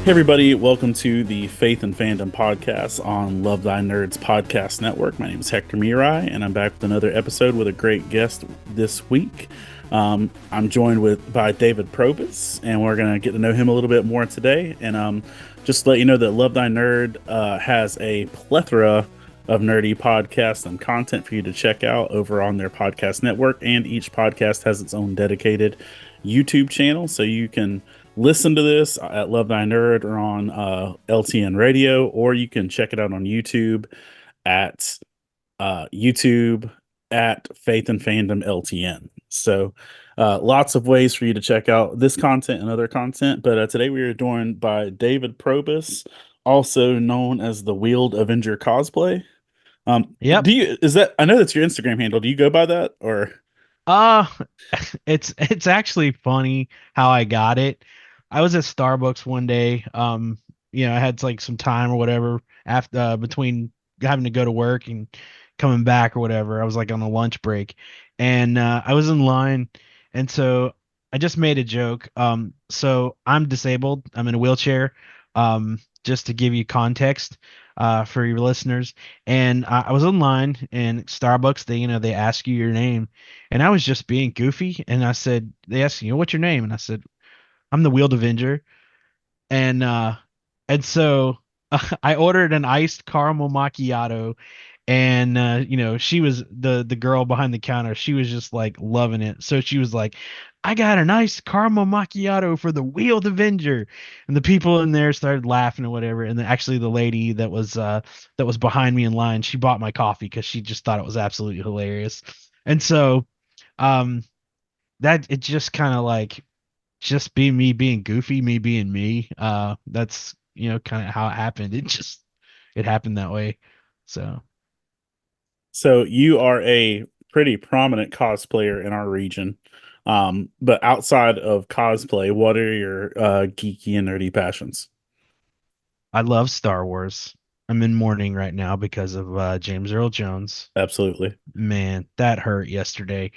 Hey everybody, welcome to the Faith and Fandom podcast on Love Thy Nerds podcast network. My name is Hector Mirai, and I'm back with another episode with a great guest this week. I'm joined by David Probus, and we're going to get to know him a little bit more today. And just to let you know that Love Thy Nerd has a plethora of nerdy podcasts and content for you to check out over on their podcast network, and each podcast has its own dedicated YouTube channel, so you can listen to this at Love Thy Nerd or on LTN Radio, or you can check it out on YouTube at YouTube at Faith and Fandom LTN. So lots of ways for you to check out this content and other content. But today we are joined by David Probus, also known as the Wheeled Avenger Cosplay. Yep. I know that's your Instagram handle. Do you go by that or? Uh it's actually funny how I got it. I was at Starbucks one day. I had like some time or whatever after between having to go to work and coming back or whatever. I was like on a lunch break and I was in line, and so I just made a joke. So I'm disabled. I'm in a wheelchair. Just to give you context for your listeners. And I was online and Starbucks, they ask you your name, and I was just being goofy. And I said, they asked, what's your name? And I said, I'm the Wheeled Avenger. And so I ordered an iced caramel macchiato, and she was the girl behind the counter. She was just like loving it. So she was like, I got a nice caramel macchiato for the Wheeled Avenger. And the people in there started laughing or whatever. And then actually the lady that was behind me in line, she bought my coffee because she just thought it was absolutely hilarious. And so um that it just kind of like just being me being goofy, me being me. That's kind of how it happened. It happened that way. So So you are a pretty prominent cosplayer in our region. But outside of cosplay, what are your geeky and nerdy passions? I love Star Wars. I'm in mourning right now because of James Earl Jones. Absolutely. Man, that hurt yesterday.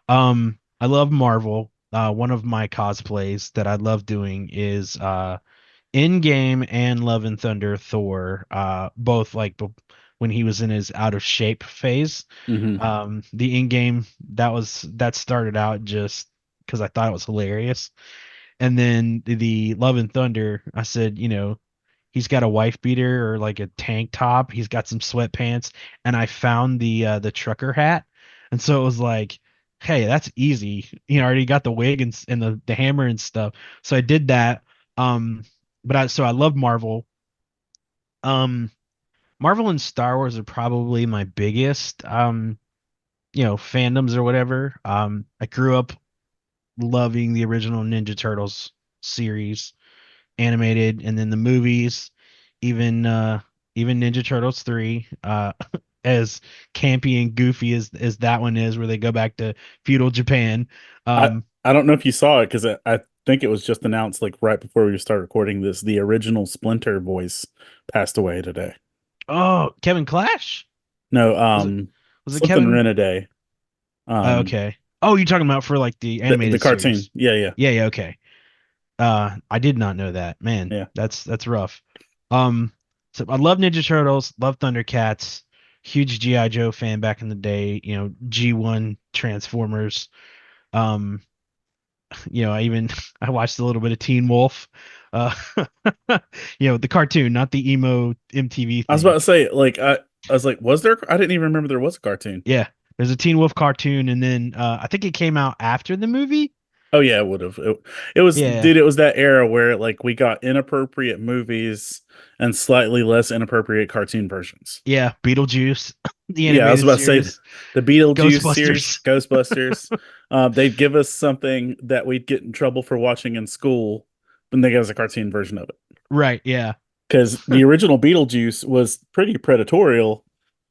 I love Marvel. One of my cosplays that I love doing is in-game and Love and Thunder Thor. Both like when he was in his out of shape phase. Hmm. The in-game that started out just because I thought it was hilarious. And then the Love and Thunder, I said, he's got a wife beater or like a tank top. He's got some sweatpants, and I found the trucker hat, and so it was like, hey, that's easy. I already got the wig and the hammer and stuff. So I did that. Um, I love Marvel. Um, Marvel and Star Wars are probably my biggest fandoms or whatever. I grew up loving the original Ninja Turtles series, animated, and then the movies, even even Ninja Turtles 3, as campy and goofy as that one is, where they go back to feudal Japan. I Um, I don't know if you saw it because I think it was just announced like right before we start recording this. The original Splinter voice passed away today. oh, Kevin Clash? No, Was it was it something Kevin? Renaday. Okay. Oh, you're talking about for like the The animated cartoon. series. Yeah, yeah, Yeah, yeah, okay. I did not know that. Man, yeah. that's rough. Um, so I love Ninja Turtles, love Thundercats, huge G.I. Joe fan back in the day, G1 Transformers. Um, I even I watched a little bit of Teen Wolf. Uh, the cartoon, not the emo MTV I was about thing. to say, like, I was like, was there? I didn't even remember there was a cartoon. Yeah, there's a Teen Wolf cartoon, and then I think it came out after the movie. Oh yeah, it would have. It was, Yeah, dude. It was that era where like we got inappropriate movies and slightly less inappropriate cartoon versions. yeah, Beetlejuice, the Yeah, I was animated about to say series, the Beetlejuice series, Ghostbusters. Ghostbusters. They'd give us something that we'd get in trouble for watching in school, then they gave us a cartoon version of it. Right, yeah. Because the original Beetlejuice was pretty predatorial,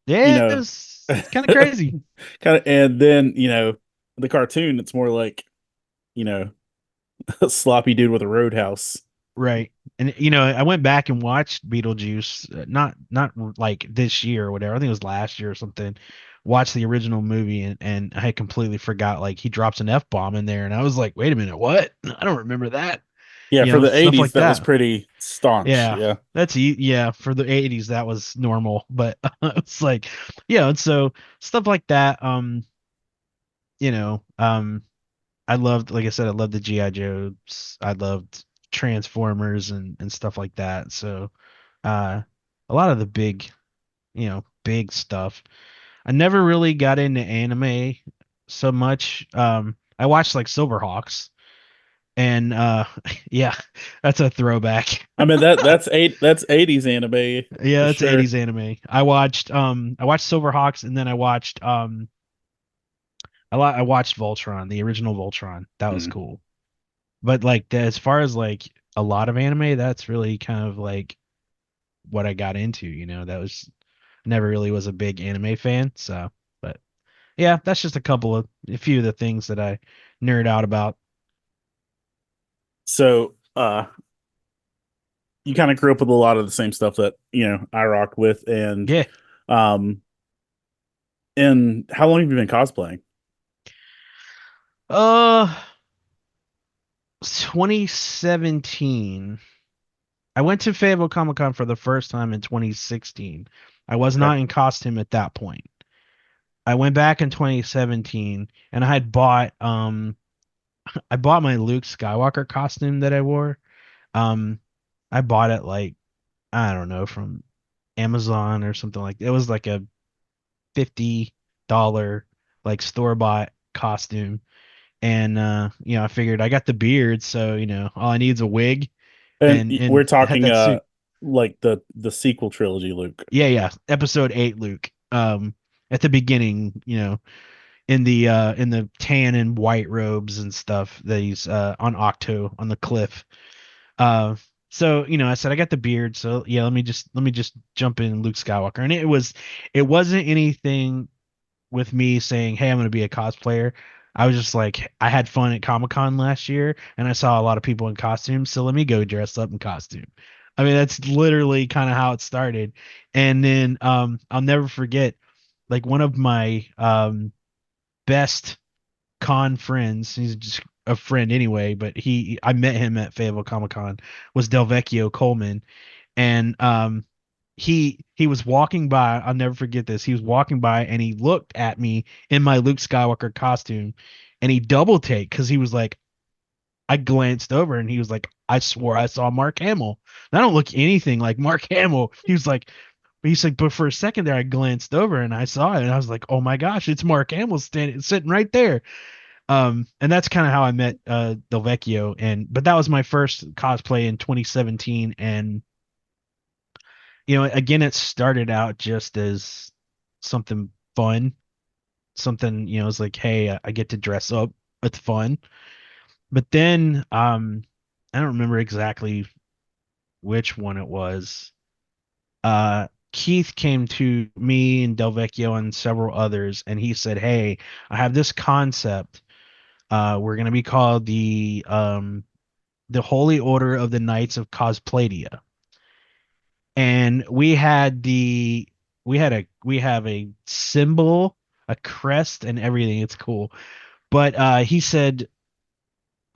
you Yeah, know, it's kind of crazy. kind of, and then the cartoon, it's more like you know a sloppy dude with a roadhouse. Right. And I went back and watched Beetlejuice, not like this year or whatever. I think it was last year or something. Watched the original movie, and I had completely forgot like he drops an F-bomb in there, and I was like, "Wait a minute, what? I don't remember that." Yeah, for the stuff 80s, like that was that. pretty staunch. Yeah, Yeah. yeah, for the 80s that was normal, but it's like, yeah, and so stuff like that. You know, I loved, like I said, I loved the GI Joes. I loved Transformers and stuff like that. So, uh, a lot of the big, big stuff. I never really got into anime so much. I watched like Silverhawks, and yeah, that's a throwback. I mean that's 80s anime Yeah, for that's sure. 80s anime. I watched Silverhawks, and then I watched I watched Voltron, the original Voltron. That was Hmm. cool. But like as far as like a lot of anime, that's really kind of like what I got into, That was never really was a big anime fan, so but yeah, that's just a few of the things that I nerd out about. So, you kind of grew up with a lot of the same stuff that, I rock with. Yeah. Um, and how long have you been cosplaying? Uh 2017. I went to Fayetteville Comic Con for the first time in 2016. I was Okay. not in costume at that point. I went back in 2017 and I bought my Luke Skywalker costume that I wore. Um I bought it like, I don't know, from Amazon or something like that. It was like a $50 like store-bought costume. And I figured I got the beard, so all I need is a wig And and we're had talking that suit. like the sequel trilogy, Luke. Yeah, yeah. Episode 8 Luke. At the beginning, in the tan and white robes and stuff that he's on Octo on the cliff. Uh so I said I got the beard, so yeah, let me just jump in Luke Skywalker. And it wasn't anything with me saying, "Hey, I'm going to be a cosplayer." I was just like, I had fun at Comic-Con last year and I saw a lot of people in costumes, so let me go dress up in costume. I mean, that's literally kind of how it started. And then I'll never forget, like, one of my best con friends, he's just a friend anyway, but I met him at Fayetteville Comic-Con, was Delvecchio Coleman. And he was walking by. I'll never forget this. He was walking by and he looked at me in my Luke Skywalker costume, and he double take because he was like, I glanced over and he was like, I swore I saw Mark Hamill. And I don't look anything like Mark Hamill. He's like, but for a second there, I glanced over and I saw it, and I was like, oh my gosh, it's Mark Hamill standing sitting right there. And that's kind of how I met Delvecchio, but that was my first cosplay in 2017. And again, it started out just as something fun, something, it's like, hey, I get to dress up. It's fun. But then, I don't remember exactly which one it was. Keith came to me and Delvecchio and several others, and he said, "Hey, I have this concept. We're gonna be called the Holy Order of the Knights of Cospladia." And we have a symbol, a crest, and everything. It's cool. But he said,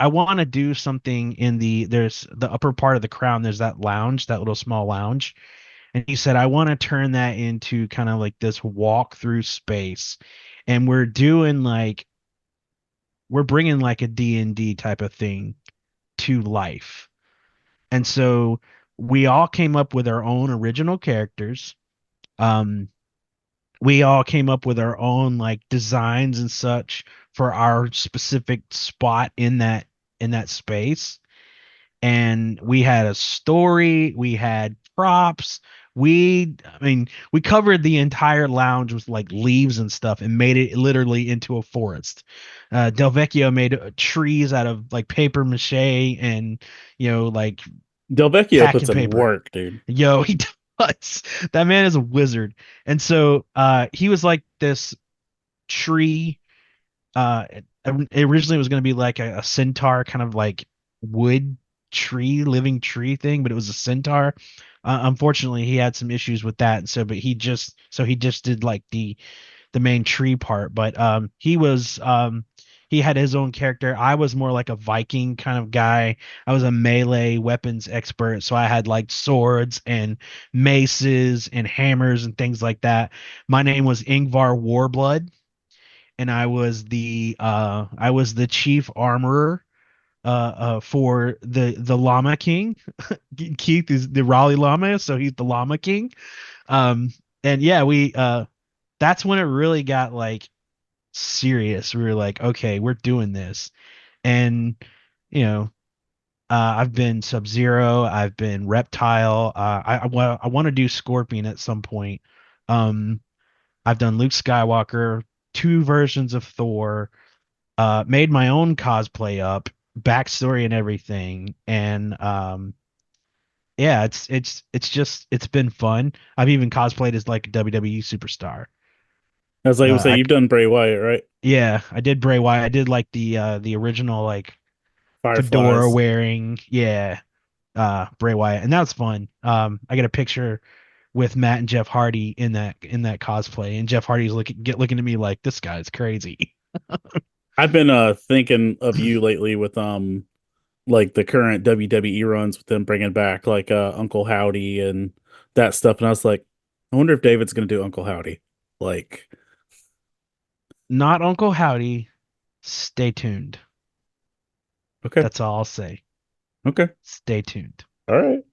I want to do something there's the upper part of the crown, there's that lounge, that little small lounge. And he said, I want to turn that into kind of like this walk through space. And we're bringing like a D&D type of thing to life. And so we all came up with our own original characters. Um, we all came up with our own like designs and such for our specific spot in that space. And we had a story, we had props. We covered the entire lounge with like leaves and stuff and made it literally into a forest. Delvecchio made trees out of like paper mache and like Delvecchio puts packing in paper. work, dude. Yo, he does. That man is a wizard. And so he was like this tree. It originally was going to be like a centaur kind of like wood tree, living tree thing, but it was a centaur. Unfortunately, he had some issues with that, and so he just did like the main tree part. But he was he had his own character. I was more like a Viking kind of guy. I was a melee weapons expert, so I had like swords and maces and hammers and things like that. My name was Ingvar Warblood, and I was the chief armorer for the Llama King. Keith is the Raleigh Llama, so he's the Llama King. Um, and yeah, we that's when it really got like serious. We were like, okay, we're doing this. And you know, I've been Sub-Zero, I've been Reptile. I want to do Scorpion at some point. Um, I've done Luke Skywalker, two versions of Thor, made my own cosplay up, backstory and everything. And yeah, it's just it's been fun. I've even cosplayed as like a WWE superstar. I was like, I say I you've done Bray Wyatt, right? Yeah, I did Bray Wyatt. I did like the original like fedora Fireflies. wearing, yeah, Bray Wyatt, and that was fun. I got a picture with Matt and Jeff Hardy in that cosplay, and Jeff Hardy's looking at me like this guy's crazy. I've been thinking of you lately with like the current WWE runs with them bringing back like Uncle Howdy and that stuff, and I was like, I wonder if David's gonna do Uncle Howdy. Like, Not Uncle Howdy. Stay tuned. okay, That's all I'll say. okay, Stay tuned. all right.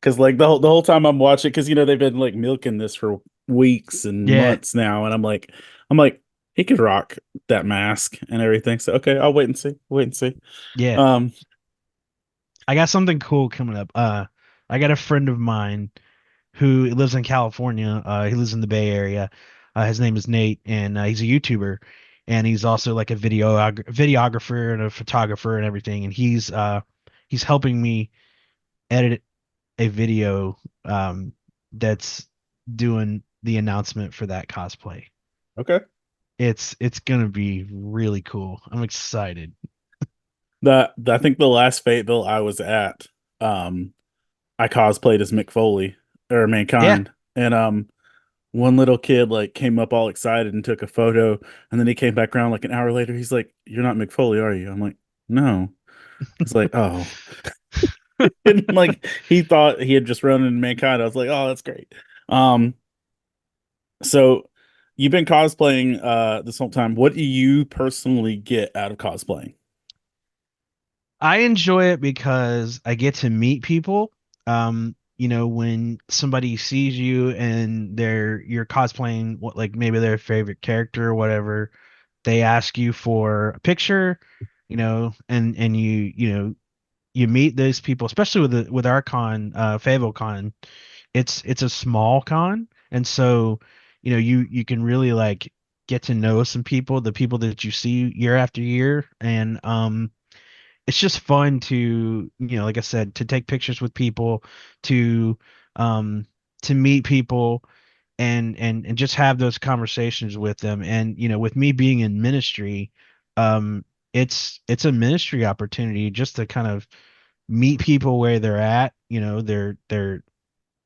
Because like the whole time I'm watching, because they've been like milking this for weeks and Yeah, months now, and I'm like he could rock that mask and everything. So okay, I'll wait and see. Wait and see. yeah. Um, I got something cool coming up. I got a friend of mine who lives in California. He lives in the Bay Area. His name is Nate, and he's a YouTuber, and he's also like a videographer and a photographer and everything. And he's helping me edit a video that's doing the announcement for that cosplay. okay. It's gonna be really cool. I'm excited. I think the last Fayetteville I was at, um, I cosplayed as Mick Foley or Yeah. Mankind, and one little kid like came up all excited and took a photo, and then he came back around like an hour later. He's like, "You're not Mick Foley, are you?" I'm like, "No." He's like, "Oh," and like he thought he had just run into Mankind. I was like, "Oh, that's great." Um, so you've been cosplaying this whole time. What do you personally get out of cosplaying? I enjoy it because I get to meet people. When somebody sees you and you're cosplaying what like maybe their favorite character or whatever, they ask you for a picture, and you meet those people, especially with our con, FableCon. It's a small con, and so you can really like get to know some people, the people that you see year after year, and it's just fun to like I said, to take pictures with people, to um to meet people, and just have those conversations with them. And with me being in ministry, um it's a ministry opportunity just to kind of meet people where they're at. They're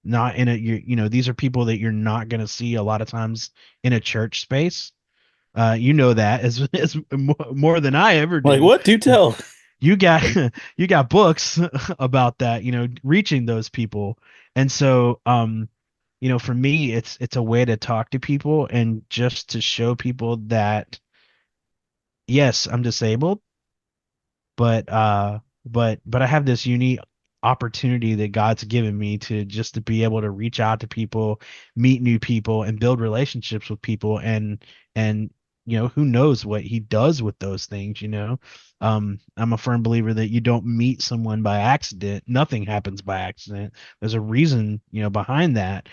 not in a these are people that you're not going to see a lot of times in a church space. That as more than I ever Like, do. what? Do tell. You got you got books about that, reaching those people. And so for me it's a way to talk to people and just to show people that yes, I'm disabled, but I have this unique opportunity that God's given me to just to be able to reach out to people, meet new people, and build relationships with people. And who knows what he does with those things. I'm a firm believer that you don't meet someone by accident. Nothing happens by accident. There's a reason behind that.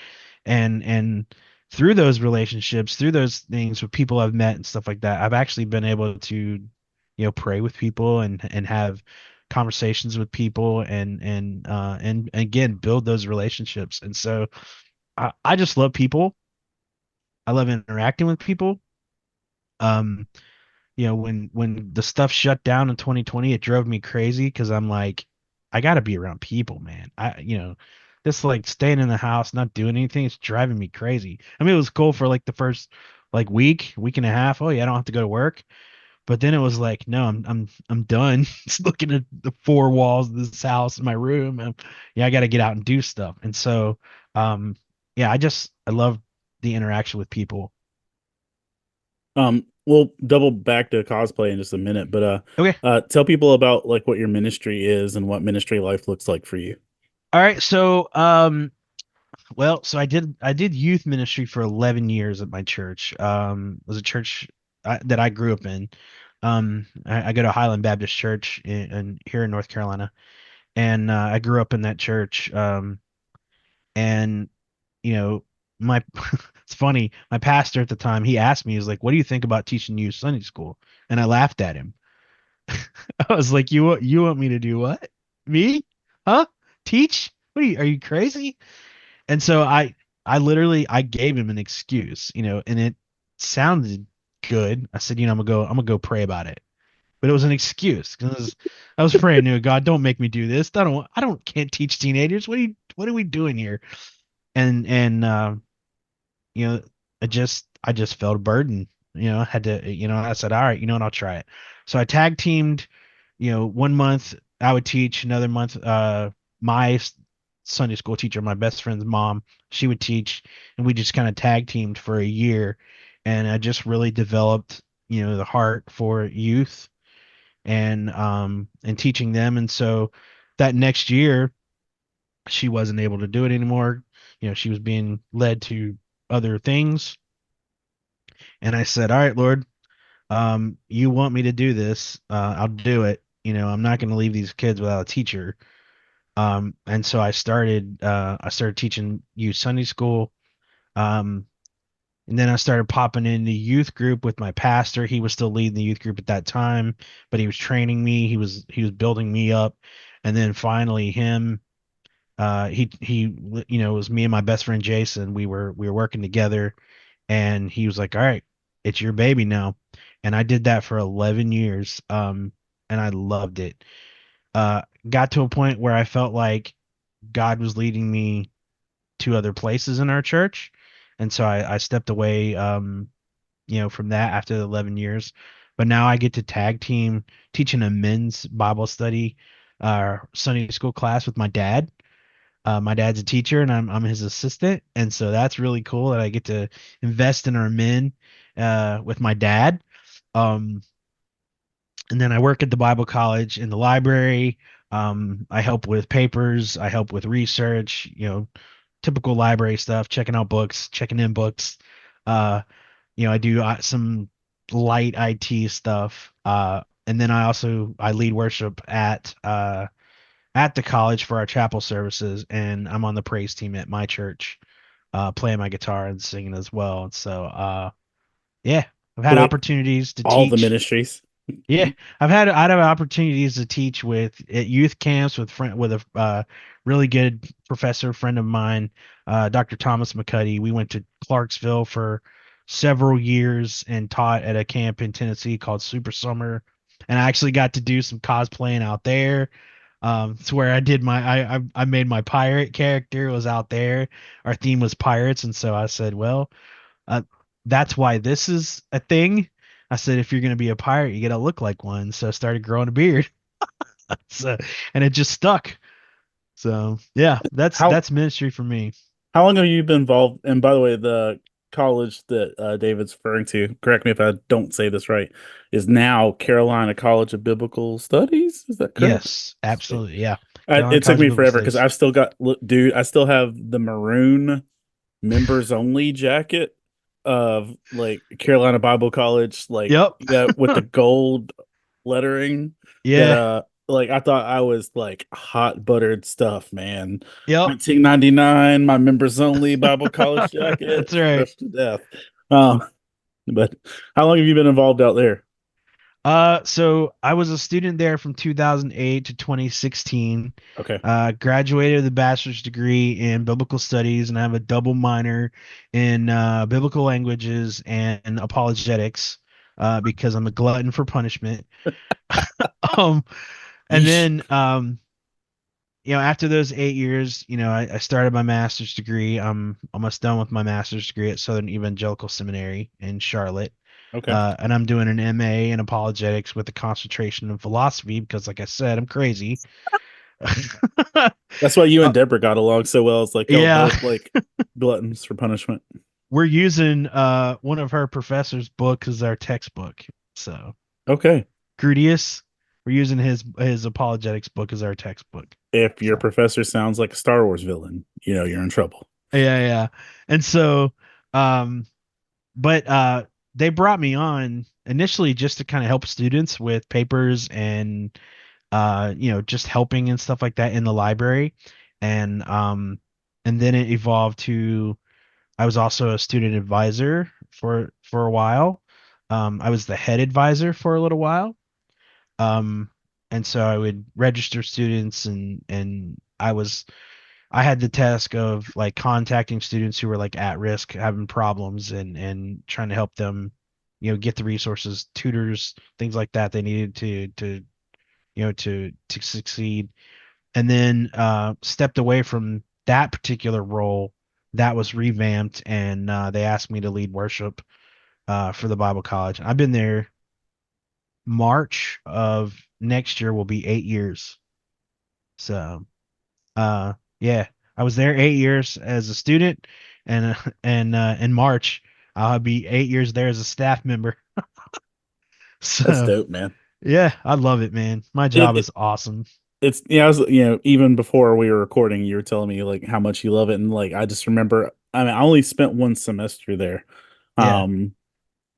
And through those relationships, through those things with people I've met and stuff like that, I've actually been able to pray with people and have conversations with people and again build those relationships. And so I just love people. I love interacting with people. um when the stuff shut down in 2020, it drove me crazy because I'm like, I gotta be around people, man. This like staying in the house not doing anything, it's driving me crazy. I mean, it was cool for like the first like week and a half. Oh yeah, I don't have to go to work. But then it was like, no, I'm done just looking at the four walls of this house in my room. And, yeah, I got to get out and do stuff. And so, um, yeah, I love the interaction with people. We'll double back to cosplay in just a minute, but Okay. tell people about like what your ministry is and what ministry life looks like for you. All right. So, well, so I did youth ministry for 11 years at my church. It was a church that I grew up in. I go to Highland Baptist Church here in North Carolina, and I grew up in that church. And you know, my it's funny. My pastor at the time, he asked me, he was like, "What do you think about teaching youth Sunday school?" And I laughed at him. I was like, you want me to do what? Me? Huh? Teach? What are you crazy?" And so I literally I gave him an excuse, and it sounded good. I said, I'm gonna go pray about it. But it was an excuse because I was praying to God, don't make me do this. I don't can't teach teenagers. What are we doing here? And you know, I just felt a burden. I had to, I said, all right, I'll try it. So I tag teamed, one month I would teach, another month, my Sunday school teacher, my best friend's mom, she would teach, and we just kind of tag teamed for a year. And I just really developed, the heart for youth and teaching them. And so that next year, she wasn't able to do it anymore. She was being led to other things. And I said, all right, Lord, you want me to do this, I'll do it. I'm not going to leave these kids without a teacher. And so I started teaching youth Sunday school. Um, and then I started popping in the youth group with my pastor. He was still leading the youth group at that time, but he was training me. He was building me up. And then finally he, it was me and my best friend Jason. We were working together, and he was like, "All right, it's your baby now." And I did that for 11 years. And I loved it. Got to a point where I felt like God was leading me to other places in our church, and so I stepped away, from that after the 11 years. But now I get to tag team teaching a men's Bible study, Sunday school class with my dad. My dad's a teacher, and I'm his assistant, and so that's really cool that I get to invest in our men with my dad. Um, and then I work at the Bible college in the library. I help with papers. I help with research. Typical library stuff, checking out books, checking in books. Uh, I do some light IT stuff. And then I lead worship at the college for our chapel services, and I'm on the praise team at my church, playing my guitar and singing as well. And so, yeah, I've So had wait, opportunities to all the teach. ministries. Yeah, I'd have opportunities to teach at youth camps with a really good professor friend of mine, Dr. Thomas McCuddy. We went to Clarksville for several years and taught at a camp in Tennessee called Super Summer, and I actually got to do some cosplaying out there. It's where I did I made my pirate character was out there. Our theme was pirates, and so I said, well, uh, that's why this is a thing. I said, if you're gonna be a pirate, you gotta look like one. So I started growing a beard. So, and it just stuck. So yeah, that's How that's ministry for me. how long have you been involved? And by the way, the college that David's referring to, correct me if I don't say this right, is now Carolina College of Biblical Studies. Is that correct? Yes, absolutely. Yeah. It Carolina took College of me Biblical forever because Studies. I've still got, look, dude, I still have the maroon members only jacket of like Carolina Bible College, like Yep. yeah, with the gold lettering that Yeah. like I thought I was like hot buttered stuff, man. Yep. 1999, my members only Bible College jacket, That's right. fresh to death. Um, but how long have you been involved out there? So I was a student there from 2008 to 2016. Okay. Graduated with a bachelor's degree in biblical studies, and I have a double minor in biblical languages and apologetics, because I'm a glutton for punishment. Um, and Yeesh. then after those 8 years, I started my master's degree. I'm almost done with my master's degree at Southern Evangelical Seminary in Charlotte. Okay. And I'm doing an MA in apologetics with a concentration in philosophy because, like I said, I'm crazy. That's why you Uh, and Deborah got along so well. It's like y'all yeah, both like gluttons for punishment. we're using one of her professor's book as our textbook. So Okay. Grudius, we're using his apologetics book as our textbook. If your So professor sounds like a Star Wars villain, you're in trouble. yeah. And so um but they brought me on initially just to kind of help students with papers and just helping and stuff like that in the library. And then it evolved to I was also a student advisor for a while. I was the head advisor for a little while. Um and so I would register students, and I had the task of like contacting students who were like at risk, having problems, and trying to help them, get the resources, tutors, things like that they needed to succeed. And then stepped away from that particular role. That was revamped, and they asked me to lead worship for the Bible College. I've been there. March of next year will be 8 years. So yeah, I was there 8 years as a student, and in March I'll be 8 years there as a staff member. That's So dope, man. yeah, I love it, man. My It, job it is awesome. it's I was even before we were recording, you were telling me like how much you love it, and like I just remember. I mean, I only spent one semester there, Yeah. um,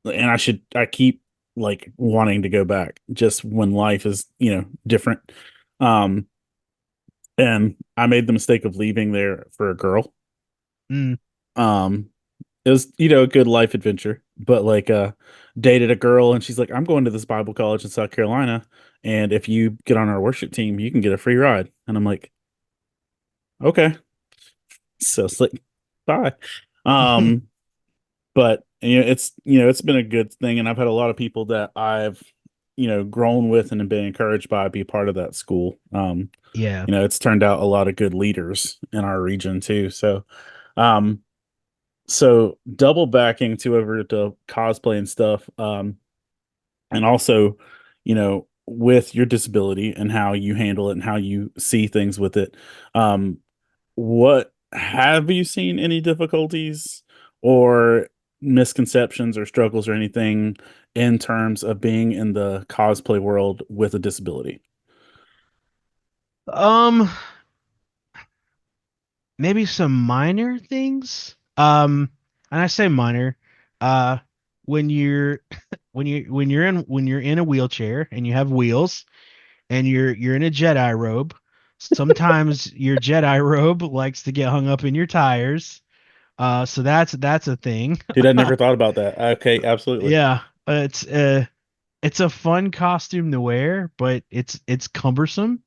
and I keep like wanting to go back just when life is different. Um, and I made the mistake of leaving there for a girl. Mm, Um, it was a good life adventure, but like dated a girl, and she's like, I'm going to this Bible college in South Carolina, and if you get on our worship team, you can get a free ride. And I'm like, okay. So it's like, bye. Um, but it's been a good thing, and I've had a lot of people that I've grown with and have been encouraged by be part of that school. yeah. It's turned out a lot of good leaders in our region too. Um, so double backing to over to cosplay and stuff, and also, with your disability and how you handle it and how you see things with it, what have you seen any difficulties or misconceptions or struggles or anything in terms of being in the cosplay world with a disability? Um, Maybe some minor things. And I say minor, uh, when you're when you're in a wheelchair and you have wheels and you're in a Jedi robe, sometimes your Jedi robe likes to get hung up in your tires. So that's a thing. Dude, I never thought about that. Okay, absolutely. Yeah, it's a fun costume to wear, but it's cumbersome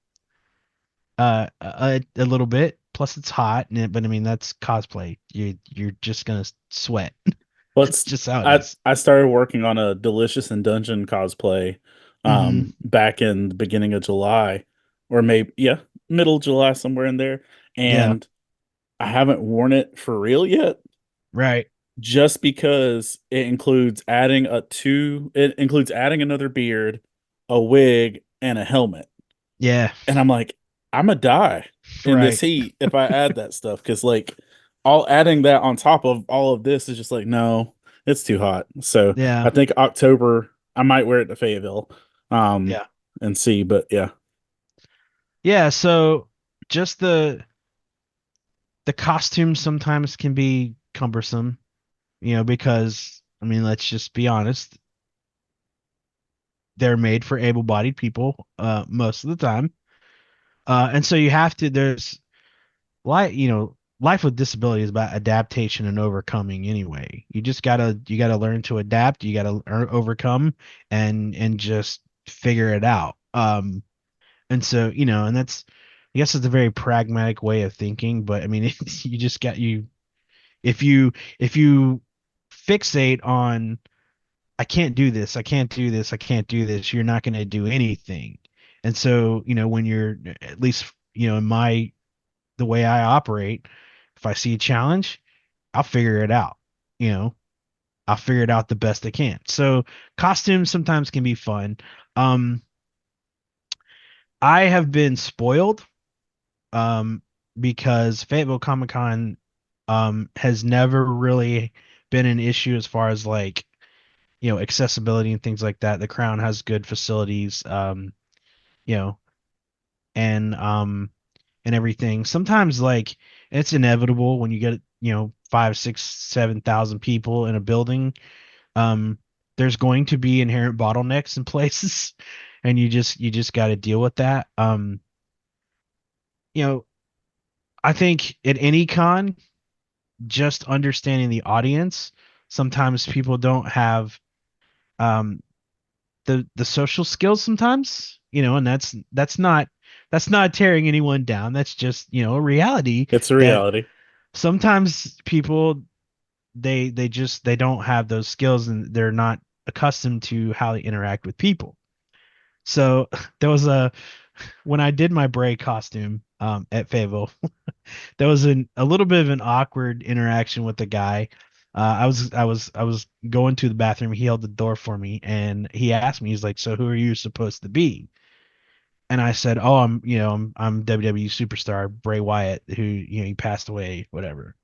a little bit. Plus it's hot, but I mean that's cosplay. You're just gonna sweat. It's Let's just how it I is. I started working on a Delicious in Dungeon cosplay Hmm. back in the beginning of July, or maybe middle of July, somewhere in there. Yeah, And I haven't worn it for real yet, right. just because it includes adding another beard, a wig, and a helmet. Yeah, And I'm like, I'm gonna die in this right. heat if I add that stuff, because like all adding that on top of all of this is just like, no, it's too hot. So I Yeah, think October I might wear it to Fayetteville, um, yeah, and see. But yeah, yeah. So just the costumes sometimes can be cumbersome, because I mean, let's just be honest, they're made for able-bodied people most of the time. And so you have to there's life with disability is about adaptation and overcoming anyway. You gotta learn to adapt, you gotta overcome and just figure it out. And so, and that's, I guess it's a very pragmatic way of thinking, but I mean, you just got you if you fixate on I can't do this, I can't do this, I can't do this, you're not going to do anything. And so, when you're at least in the way I operate, if I see a challenge, I'll figure it out. You know, I'll figure it out the best I can. So costumes sometimes can be fun. Um, I have been spoiled um, because Fayetteville Comic Con has never really been an issue as far as like accessibility and things like that. The Crown has good facilities, you know, and and everything. Sometimes like it's inevitable when you get five, six, 7,000 people in a building. Um, there's going to be inherent bottlenecks in places, and you just got to deal with that. You know, I think at any con, just understanding the audience. Sometimes people don't have um the social skills sometimes, and that's not tearing anyone down. That's just, a reality It's a that reality. sometimes people they don't have those skills and they're not accustomed to how they interact with people. So there was a when I did my Bray costume at Fayetteville, there was a little bit of an awkward interaction with the guy. I was going to the bathroom. He held the door for me, and he asked me, he's like, "So who are you supposed to be?" And I said, "Oh, I'm WWE superstar Bray Wyatt, who he passed away, whatever."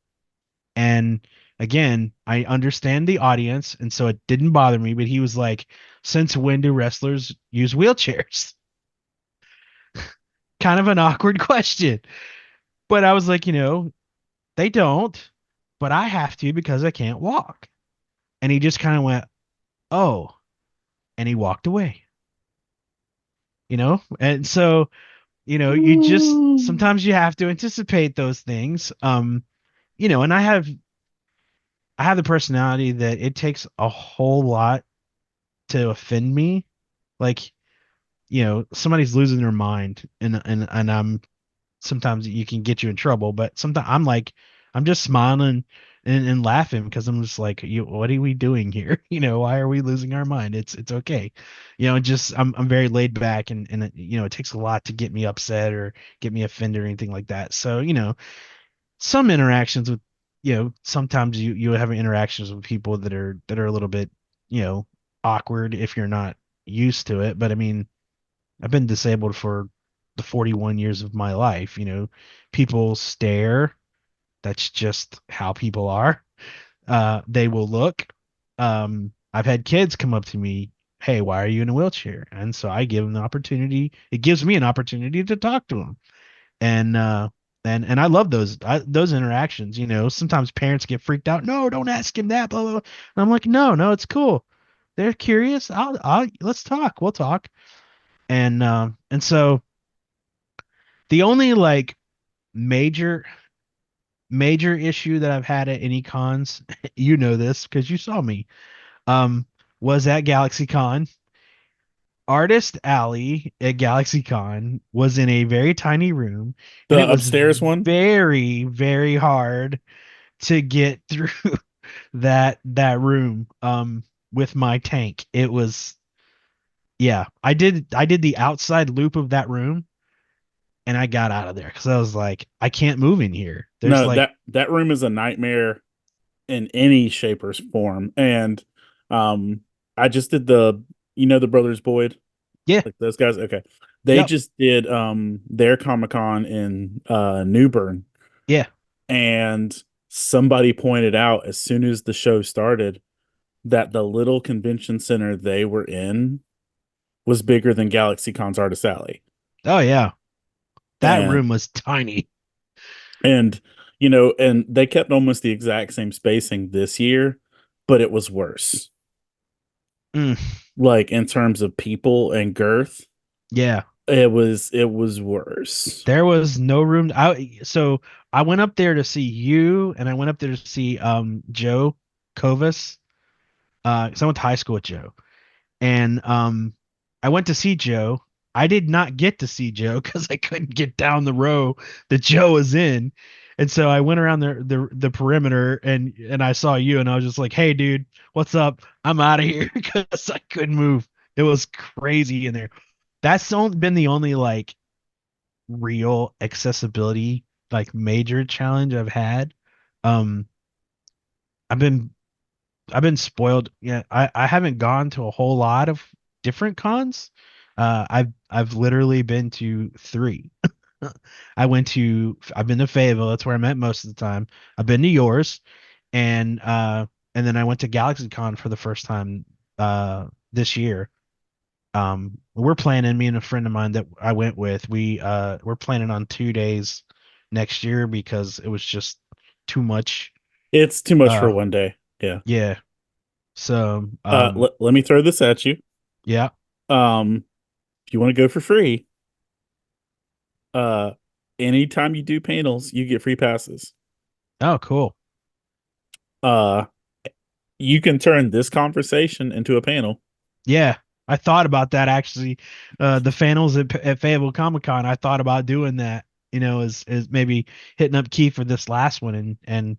And again, I understand the audience, and so it didn't bother me. But he was like, "Since when do wrestlers use wheelchairs?" Kind of an awkward question. But I was like, they don't, but I have to because I can't walk. And he just kind of went, "Oh," and he walked away, And so, you just sometimes you have to anticipate those things. And I have the personality that it takes a whole lot to offend me. Like, somebody's losing their mind and I'm sometimes you can get you in trouble, but sometimes I'm just smiling and laughing because I'm just like, what are we doing here? Why are we losing our mind? It's okay. Just I'm very laid back and it takes a lot to get me upset or get me offended or anything like that. So, some interactions with, sometimes you have interactions with people that are a little bit, you know, awkward if you're not used to it. But I mean, I've been disabled for the 41 years of my life. People stare. That's just how people are. They will look. I've had kids come up to me, "Hey, why are you in a wheelchair?" And so I give them the opportunity. It gives me an opportunity to talk to them. And I love those interactions. Sometimes parents get freaked out. "No, don't ask him that." Blah, blah, blah. And I'm like, "No, no, it's cool. They're curious. Let's talk. We'll talk." And so the only like major major issue that I've had at any cons, this because you saw me, um, was at GalaxyCon. Artist Alley at GalaxyCon was in a very tiny room, and it The was upstairs one? very, very hard to get through that room with my tank. It was yeah, I did the outside loop of that room and I got out of there because I was like, I can't move in here. There's No, like, that room is a nightmare in any shape or form. And um I just did the Brothers Boyd, yeah, like those guys. Okay. They yep, just did their Comic-Con in New Bern, yeah. and somebody pointed out as soon as the show started that the little convention center they were in was bigger than GalaxyCon's Artist Alley. Oh yeah, that And room was tiny. and and they kept almost the exact same spacing this year, but it was worse. Mm, Like in terms of people and girth, yeah, it was worse. there was no room. So I went up there to see you, and I went up there to see Joe Kovas. 'Cause I went to high school with Joe, and I went to see Joe. I did not get to see Joe because I couldn't get down the row that Joe was in, and so I went around the perimeter and I saw you, and I was just like, "Hey, dude, what's up? I'm out of here," because I couldn't move. It was crazy in there. That's been the only like real accessibility like major challenge I've had. Um, I've been I've been spoiled. Yeah, I haven't gone to a whole lot of different cons. I've literally been to three. I've been to Fayetteville, that's where I met most of the time. I've been to yours, and then I went to GalaxyCon for the first time this year. We're planning, me and a friend of mine that I went with, we're planning on 2 days next year because it was just too much. It's too much for Uh one day. Yeah. yeah. So Let me throw this at you. yeah. Um, if you want to go for free, uh, anytime you do panels, you get free passes. Oh, cool. Uh, you can turn this conversation into a panel. Yeah, I thought about that actually. The finals at Fayetteville Comic Con, I thought about doing that. Is maybe hitting up Keith for this last one and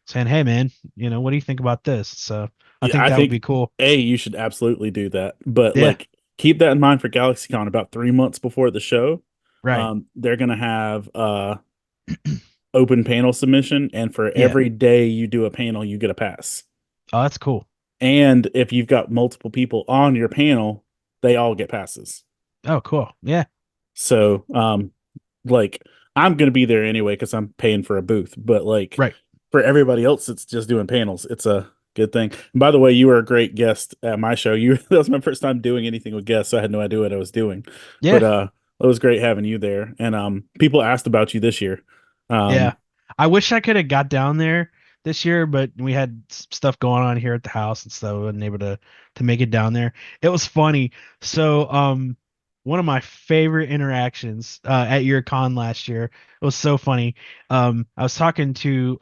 saying, "Hey, man, what do you think about this?" So I Yeah, think I that would be think cool. you should absolutely do that. But Yeah, like, keep that in mind for GalaxyCon. About 3 months before the show, right. they're gonna have open panel submission, and for Yeah. every day you do a panel, you get a pass. Oh, that's cool. And if you've got multiple people on your panel, they all get passes. Oh, cool. Yeah. So, like, I'm gonna be there anyway because I'm paying for a booth. But like, Right. for everybody else that's just doing panels, it's a good thing. And by the way, you were a great guest at my show. You That was my first time doing anything with guests, so I had no idea what I was doing. But Yeah. it was great having you there. And people asked about you this year. Yeah. Um, I wish I could have got down there this year, but we had stuff going on here at the house and so I wasn't able to make it down there. It was funny. So, one of my favorite interactions at your con last year, it was so funny. I was talking to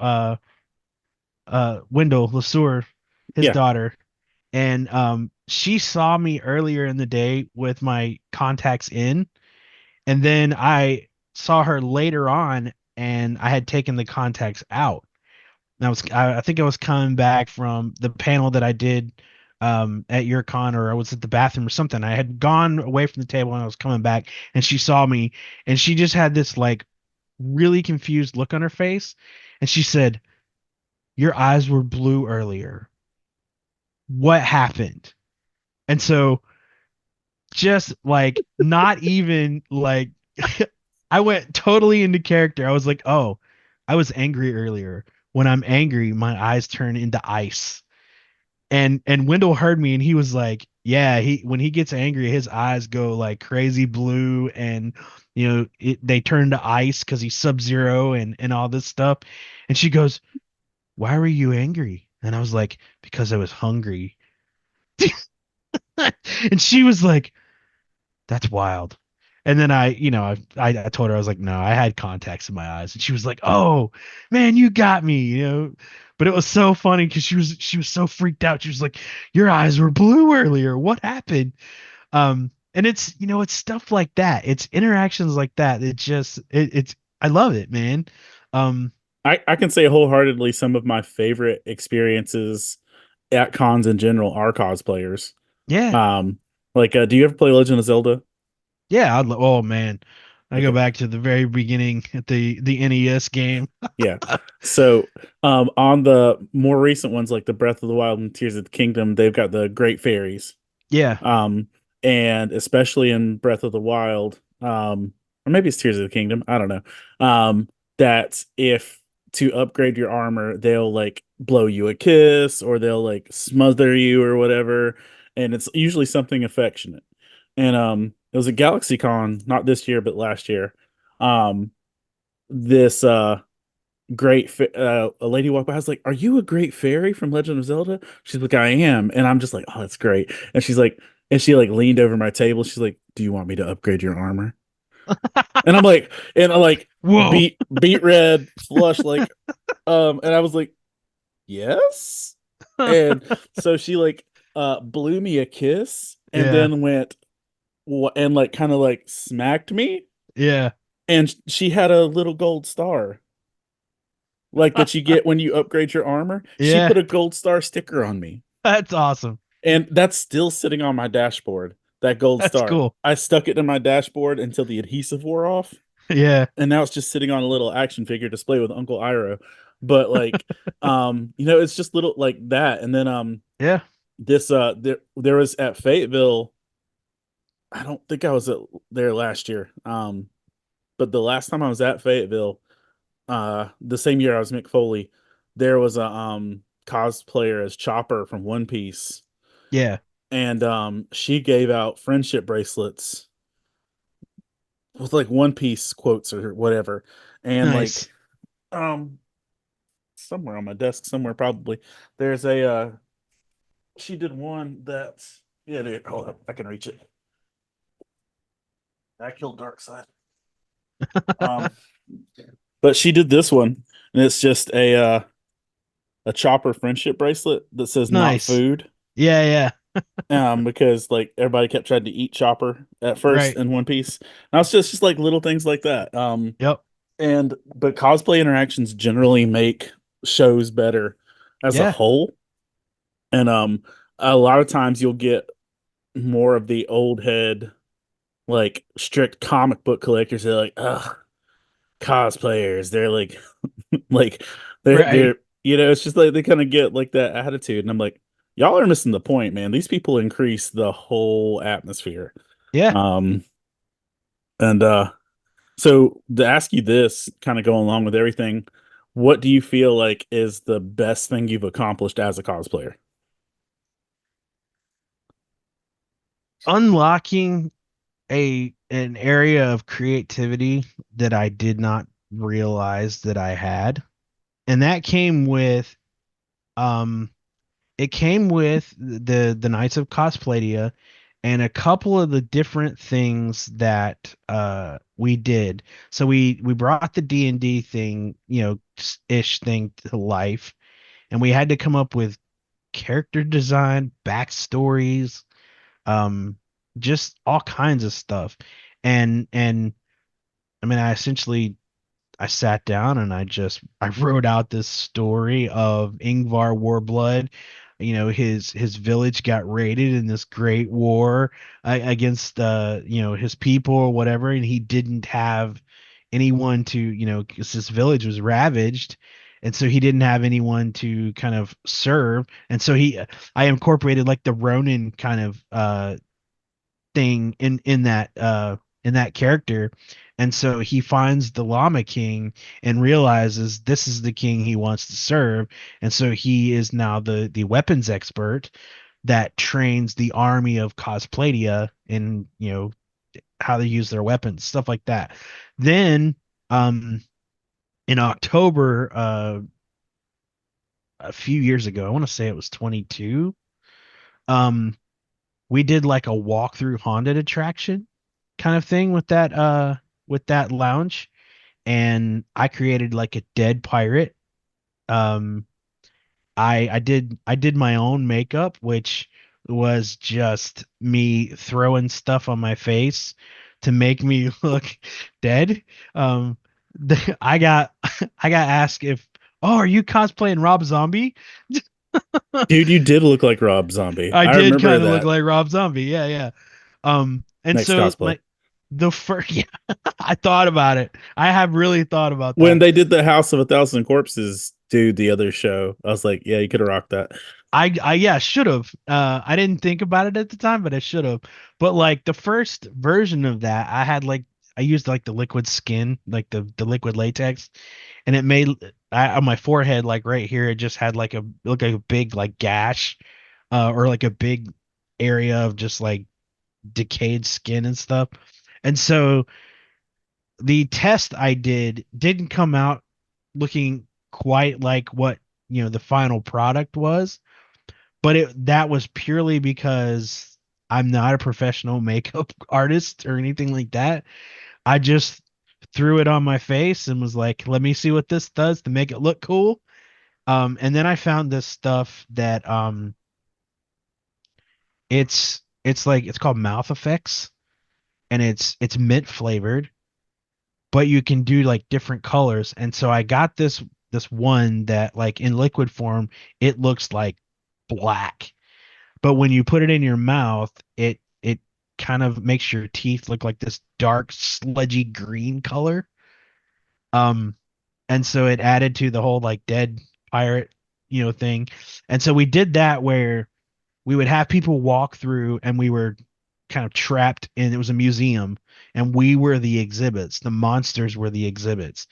Wendell LeSueur, his yeah, daughter, and she saw me earlier in the day with my contacts in, and then I saw her later on and I had taken the contacts out. And I think I was coming back from the panel that I did at your con, or I was at the bathroom or something. I had gone away from the table and I was coming back and she saw me and she just had this like really confused look on her face and she said, "Your eyes were blue earlier. What happened?" And so just like not even like I went totally into character. I was like, "Oh, I was angry earlier. When I'm angry, my eyes turn into ice." And Wendell heard me and he was like, "Yeah, he when he gets angry, his eyes go like crazy blue and they turn to ice because he's Sub-Zero and all this stuff." And she goes, "Why were you angry?" And I was like, "Because I was hungry." And she was like, "That's wild." And then I told her, I was like, "No, I had contacts in my eyes." And she was like, "Oh, man, you got me." But it was so funny because she was so freaked out. She was like, "Your eyes were blue earlier. What happened?" And it's stuff like that. It's interactions like that. It's I love it, man. Um, I can say wholeheartedly some of my favorite experiences at cons in general are cosplayers. yeah, Um, like, do you ever play Legend of Zelda? yeah. Oh man, I go Okay. back to the very beginning at the NES game. Yeah. So, on the more recent ones, like the Breath of the Wild and Tears of the Kingdom, they've got the Great Fairies. Yeah, Um, and especially in Breath of the Wild, or maybe it's Tears of the Kingdom, I don't know. That if to upgrade your armor, they'll like blow you a kiss or they'll like smother you or whatever, and it's usually something affectionate. And it was a GalaxyCon, not this year, but last year. Um, this a lady walked by. I was like, "Are you a great fairy from Legend of Zelda?" She's like, "I am," and I'm just like, "Oh, that's great." And she's like, and she like leaned over my table. She's like, "Do you want me to upgrade your armor?" And I'm like, whoa. beat red, flush, like, and I was like, "Yes." And so she like blew me a kiss, and Yeah, then went and like kind of like smacked me, yeah, and she had a little gold star like that you get when you upgrade your armor. She yeah. put a gold star sticker on me. That's awesome. And that's still sitting on my dashboard, that gold That's star. cool. I stuck it in my dashboard until the adhesive wore off. Yeah. and now it's just sitting on a little action figure display with Uncle Iroh. But like, it's just little like that. And then Yeah. this there was at Fayetteville. I don't think I was there last year. But the last time I was at Fayetteville, the same year I was Mick Foley, there was a cosplayer as Chopper from One Piece, Yeah. and she gave out friendship bracelets with like One Piece quotes or whatever, and like Nice. um somewhere on my desk somewhere probably there's a she did one that's yeah dude, hold up I can reach it. I killed Darkseid. Um, but she did this one, and it's just a Chopper friendship bracelet that says "not Nice. food." Yeah, yeah. Because like everybody kept trying to eat Chopper at first Right. in One Piece. Now it's just like little things like that. Yep. And but cosplay interactions generally make shows better as a Yeah. whole. And a lot of times you'll get more of the old head, like strict comic book collectors. They're like, ugh, cosplayers. They're like, like they're Right. it's just like they kind of get like that attitude, and I'm like, y'all are missing the point, man. These people increase the whole atmosphere. Yeah. Um, and so to ask you this, kind of going along with everything, what do you feel like is the best thing you've accomplished as a cosplayer? Unlocking an area of creativity that I did not realize that I had. And that came with um it came with the Knights of Cospladia and a couple of the different things that we did. So we brought the D&D thing, ish thing to life, and we had to come up with character design, backstories, um just all kinds of stuff. And I mean, I sat down and I wrote out this story of Ingvar Warblood. His village got raided in this great war against his people or whatever, and he didn't have anyone to, because this village was ravaged, and so he didn't have anyone to kind of serve, and so I incorporated like the Ronin kind of thing in that character. And so he finds the Llama King and realizes this is the king he wants to serve. And so he is now the weapons expert that trains the army of Cospladia in, how they use their weapons, stuff like that. Then in October, a few years ago, I want to say it was 22, um we did like a walkthrough haunted attraction kind of thing with that lounge, and I created like a dead pirate. um I did my own makeup, which was just me throwing stuff on my face to make me look dead. I got I got asked if, oh, are you cosplaying Rob Zombie? Dude, you did look like Rob Zombie. I I did remember kind of look that. like Rob Zombie. Yeah, yeah. And Next so cosplay. the first, yeah, I thought about it. I have really thought about When that. they did the House of a Thousand Corpses, dude, the other show, I was like, yeah, you could have rocked that. Yeah, should have. I didn't think about it at the time, but I should have. But like the first version of that, I used like the liquid skin, like the liquid latex, and it made on my forehead, like right here, it just had like look like a big like gash, or like a big area of just like decayed skin and stuff. And so the test I did didn't come out looking quite like what, the final product was, but that was purely because I'm not a professional makeup artist or anything like that. I just threw it on my face and was like, let me see what this does to make it look cool. And then I found this stuff that it's called Mouth Effects, and it's mint flavored, but you can do like different colors. And so I got this one that like in liquid form, it looks like black. But when you put it in your mouth, it kind of makes your teeth look like this dark, sludgy green color. Um, and so it added to the whole like dead pirate, thing. And so we did that where we would have people walk through and we were kind of trapped in it was a museum and we were the exhibits. The monsters were the exhibits.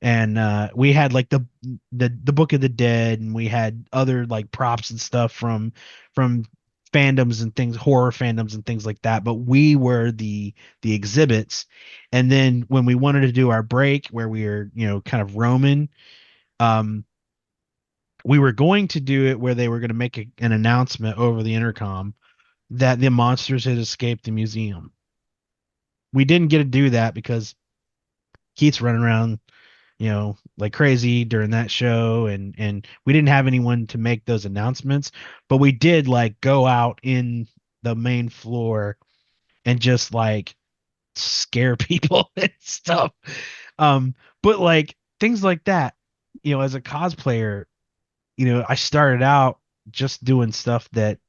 And we had like the Book of the Dead, and we had other like props and stuff from fandoms and things, horror fandoms and things like that. But we were the exhibits. And then when we wanted to do our break, where we were kind of roaming, um, we were going to do it where they were going to make an announcement over the intercom that the monsters had escaped the museum. We didn't get to do that because Keith's running around like crazy during that show, and we didn't have anyone to make those announcements, but we did like go out in the main floor and just like scare people and stuff. But like things like that, as a cosplayer, I started out just doing stuff that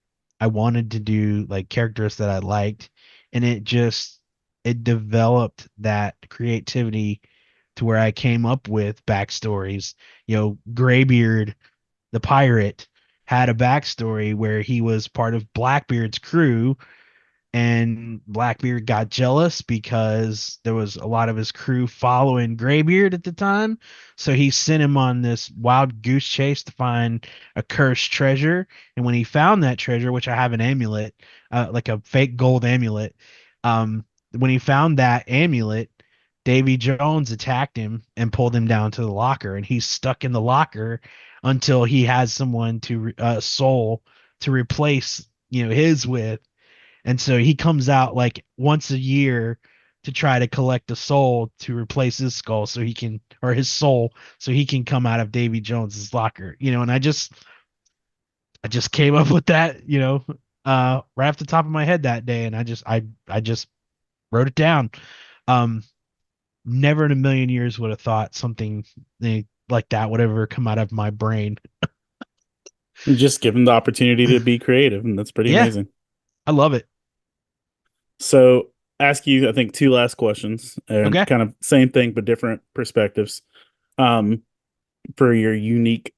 I wanted to do, like characters that I liked, and it developed that creativity to where I came up with backstories. Graybeard, the pirate, had a backstory where he was part of Blackbeard's crew, and Blackbeard got jealous because there was a lot of his crew following Graybeard at the time. So he sent him on this wild goose chase to find a cursed treasure. And when he found that treasure, which I have an amulet, like a fake gold amulet, when he found that amulet, Davy Jones attacked him and pulled him down to the locker, and he's stuck in the locker until he has someone to soul to replace his with. And so he comes out like once a year to try to collect a soul to replace his skull so he can, or his soul, so he can come out of Davy Jones's locker. And I just came up with that, right off the top of my head that day, and I just wrote it down. Um, Never in a million years would have thought something like that would ever come out of my brain. Just given the opportunity to be creative, and that's pretty Yeah, amazing. I love it. So, ask you, I think, two last questions, and Okay. kind of same thing but different perspectives. Um, for your unique,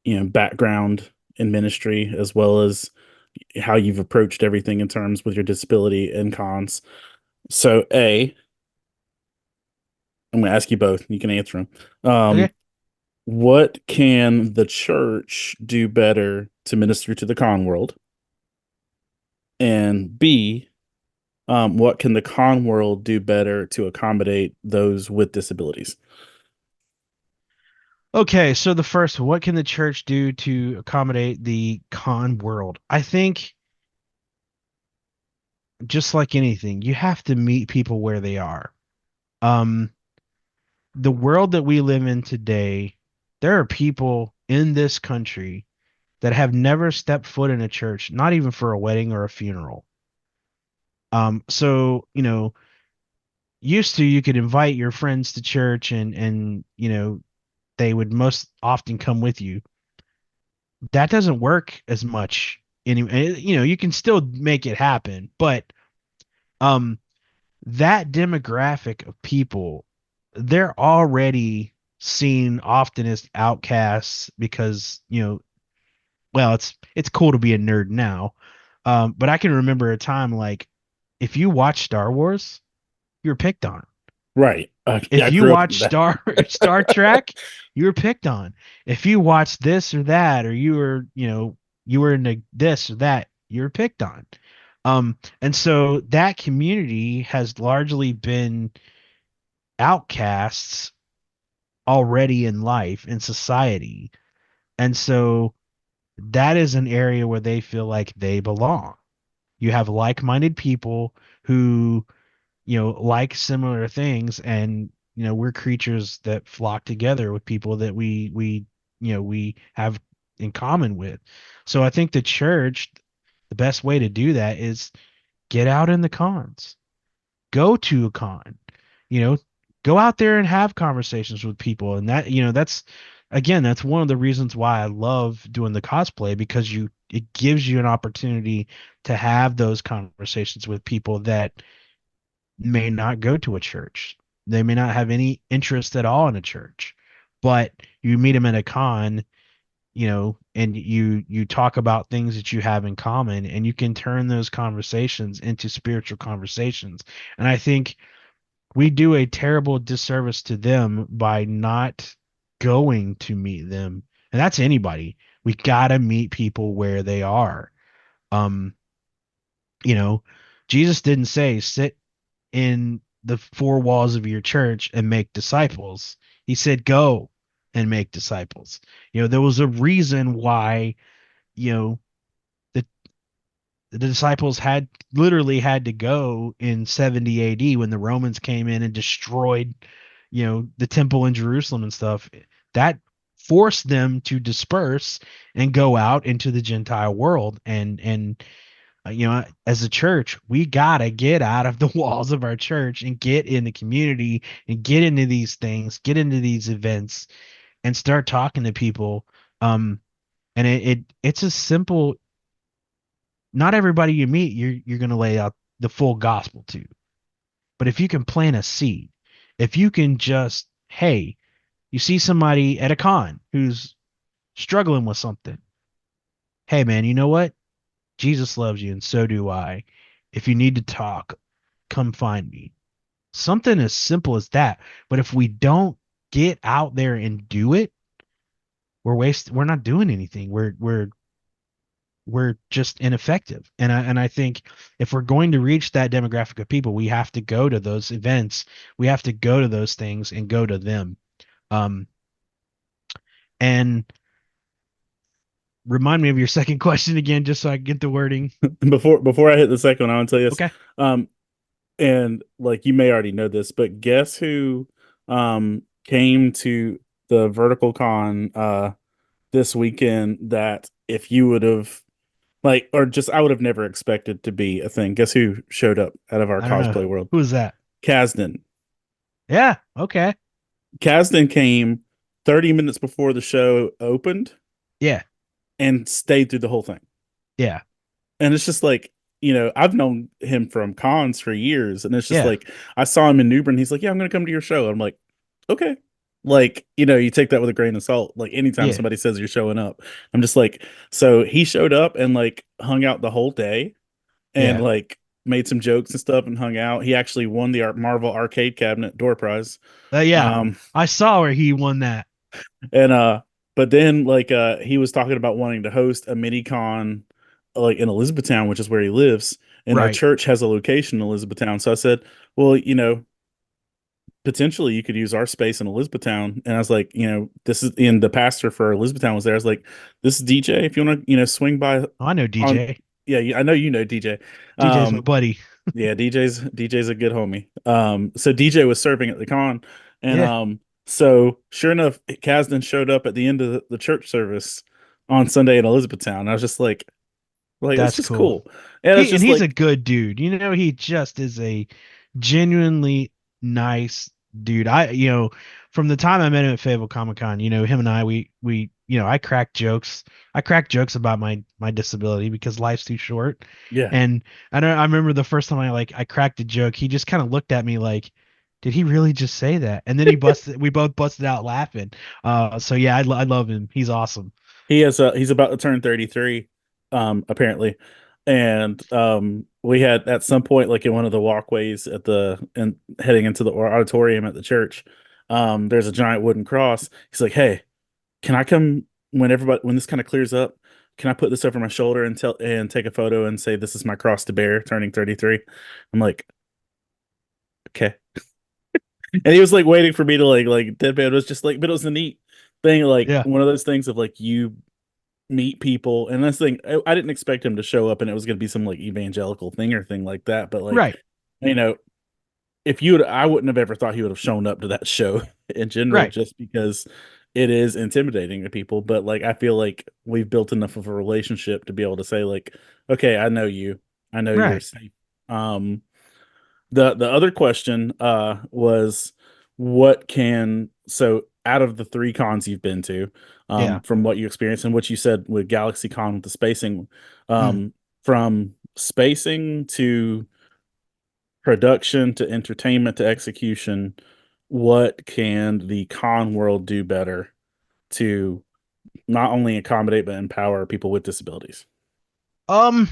background in ministry, as well as how you've approached everything in terms with your disability and cons. So, I'm going to ask you both. You can answer them. Okay. What can the church do better to minister to the con world? And B, what can the con world do better to accommodate those with disabilities? Okay, so the first, what can the church do to accommodate the con world? I think just like anything, you have to meet people where they are. Um, the world that we live in today, there are people in this country that have never stepped foot in a church, not even for a wedding or a funeral. So, used to you could invite your friends to church and they would most often come with you. That doesn't work as much anyway. You can still make it happen, but um that demographic of people, they're already seen often as outcasts because, well, it's cool to be a nerd now. But I can remember a time like if you watch Star Wars, you're picked on. Right. If I you grew up watch in that. Star Trek, you were picked on. If you watch this or that, or you were into this or that, you were picked on. And so that community has largely been outcasts already in life in society. And so that is an area where they feel like they belong. You have like-minded people who like similar things, and we're creatures that flock together with people that we have in common with. So I think the church, the best way to do that is get out in the cons. Go to a con. You know, go out there and have conversations with people, and that's again, that's one of the reasons why I love doing the cosplay, because it gives you an opportunity to have those conversations with people that may not go to a church. They may not have any interest at all in a church, but you meet them at a con, and you talk about things that you have in common, and you can turn those conversations into spiritual conversations. And I think we do a terrible disservice to them by not going to meet them. And that's anybody. We got to meet people where they are. Um, you know, Jesus didn't say sit in the four walls of your church and make disciples. He said go and make disciples. There was a reason why, you know, the the disciples had to go in 70 AD when the Romans came in and destroyed, the temple in Jerusalem and stuff. That forced them to disperse and go out into the Gentile world. And as a church, we gotta get out of the walls of our church and get in the community and get into these things, get into these events, and start talking to people. And it's a simple. Not everybody you meet, you're gonna lay out the full gospel to, but if you can plant a seed, if you can just, hey, you see somebody at a con who's struggling with something, hey man, you know what? Jesus loves you, and so do I. If you need to talk, come find me. Something as simple as that. But if we don't get out there and do it, we're not doing anything. We're just ineffective. And I think if we're going to reach that demographic of people, we have to go to those events. We have to go to those things and go to them. Um, and remind me of your second question again, just so I get the wording. Before I hit the second one, I want to tell you this. Okay. And like you may already know this, but guess who came to the Vertical Con this weekend that if you would have like or just I would have never expected to be a thing. Guess who showed up out of our I don't know. cosplay world? Who's that? Kasdan. Yeah. Okay. Kasdan came 30 minutes before the show opened Yeah. and stayed through the whole thing. Yeah. And it's just like, I've known him from cons for years, and it's just Yeah. like I saw him in New Bern. He's like, "Yeah, I'm going to come to your show." I'm like, "Okay." Like, you take that with a grain of salt. Like anytime Yeah. somebody says you're showing up, I'm just like, so he showed up and like hung out the whole day and Yeah. like made some jokes and stuff and hung out. He actually won the Marvel arcade cabinet door prize. Yeah. Um, I saw where he won that. and but then like he was talking about wanting to host a mini con like in Elizabethtown, which is where he lives, and our Right. church has a location in Elizabethtown. So I said, well, potentially you could use our space in Elizabethtown. And I was like, this is in the pastor for Elizabethtown was there. I was like, this is DJ. If you want to, swing by Oh, I know on, DJ. yeah, I know you know DJ. DJ's my buddy. Yeah, DJ's a good homie. So DJ was serving at the con, and Yeah. so sure enough, Kasdan showed up at the end of the church service on Sunday in Elizabethtown. I was just like it's That's just cool. cool, and it's And just he's a like, good dude. He just is a genuinely nice dude. From the time I met him at Fayetteville Comic Con, him and I crack jokes. I crack jokes about my disability because life's too short. yeah, And I remember the first time I cracked a joke, he just kind of looked at me like, did he really just say that? And then we both busted out laughing. So yeah, I love him. He's awesome. he's about to turn 33, apparently, and we had at some point like in one of the walkways at the and heading into the auditorium at the church, there's a giant wooden cross. He's like, hey, can I come when this kind of clears up? Can I put this over my shoulder and take a photo and say this is my cross to bear, turning 33? I'm like, okay. And he was like waiting for me to like deadpan. It was just like, but it was a neat thing, like Yeah. one of those things of like you meet people, and this thing I didn't expect him to show up, and it was going to be some like evangelical thing or thing like that. But like, Right. you know, if you would, I wouldn't have ever thought he would have shown up to that show in general, Right. just because it is intimidating to people. But like, I feel like we've built enough of a relationship to be able to say like, okay, I know you, I know you're Right. safe. The other question was what can so out of the three cons you've been to, Yeah. from what you experienced and what you said with GalaxyCon with the spacing, Mm. from spacing to production to entertainment to execution, what can the con world do better to not only accommodate but empower people with disabilities? Um,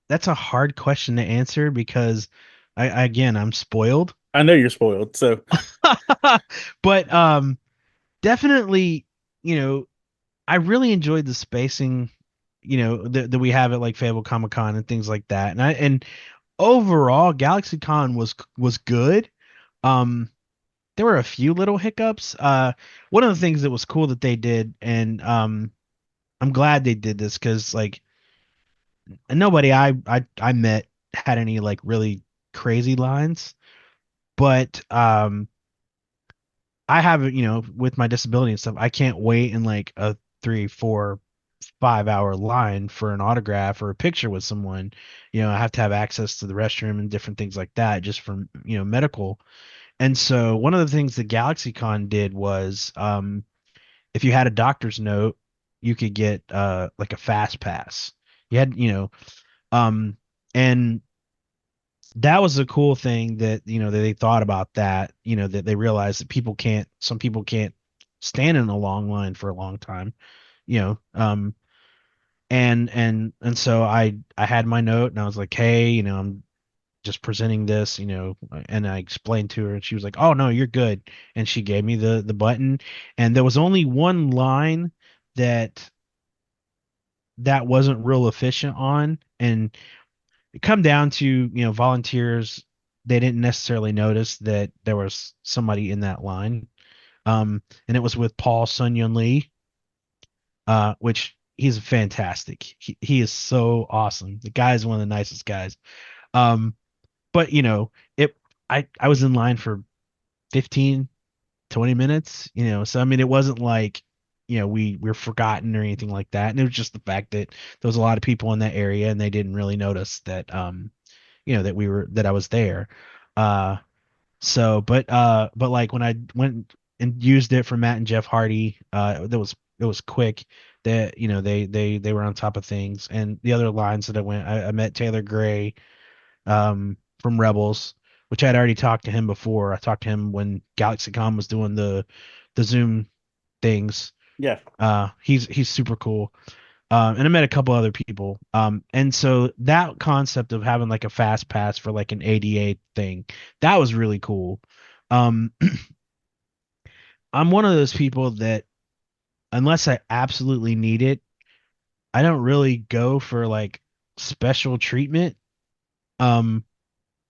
that's a hard question to answer because again, I'm spoiled. I know you're spoiled, so But definitely, you know, I really enjoyed the spacing, that we have at like Fable Comic Con and things like that. And overall, GalaxyCon was good. Um, there were a few little hiccups. One of the things that was cool that they did, and I'm glad they did this because like nobody I met had any like really crazy lines, but I have, with my disability and stuff, I can't wait in like a 3, 4, 5 hour line for an autograph or a picture with someone. I have to have access to the restroom and different things like that just for, medical. And so one of the things that GalaxyCon did was, if you had a doctor's note, you could get like a fast pass. You had, um, and that was a cool thing that that they thought about that, that they realized that some people can't stand in a long line for a long time, you know and so I had my note and I was like, hey, I'm just presenting this, and I explained to her and she was like, oh no, you're good. And she gave me the button, and there was only one line that wasn't real efficient on, and it come down to, volunteers, they didn't necessarily notice that there was somebody in that line. And it was with Paul Sun Yun Lee, which he's fantastic. He is so awesome. The guy is one of the nicest guys. Um, but it I was in line for 15, 20 minutes, so I mean it wasn't like, we were forgotten or anything like that. And it was just the fact that there was a lot of people in that area and they didn't really notice that that I was there. Uh but like when I went and used it for Matt and Jeff Hardy, it was quick. That they were on top of things. And the other lines that I met Taylor Gray from Rebels, which I had already talked to him before. I talked to him when GalaxyCon was doing the Zoom things. yeah. He's super cool. And I met a couple other people. And so that concept of having like a fast pass for like an ADA thing, that was really cool. Um, I'm one of those people that unless I absolutely need it, I don't really go for like special treatment. Um,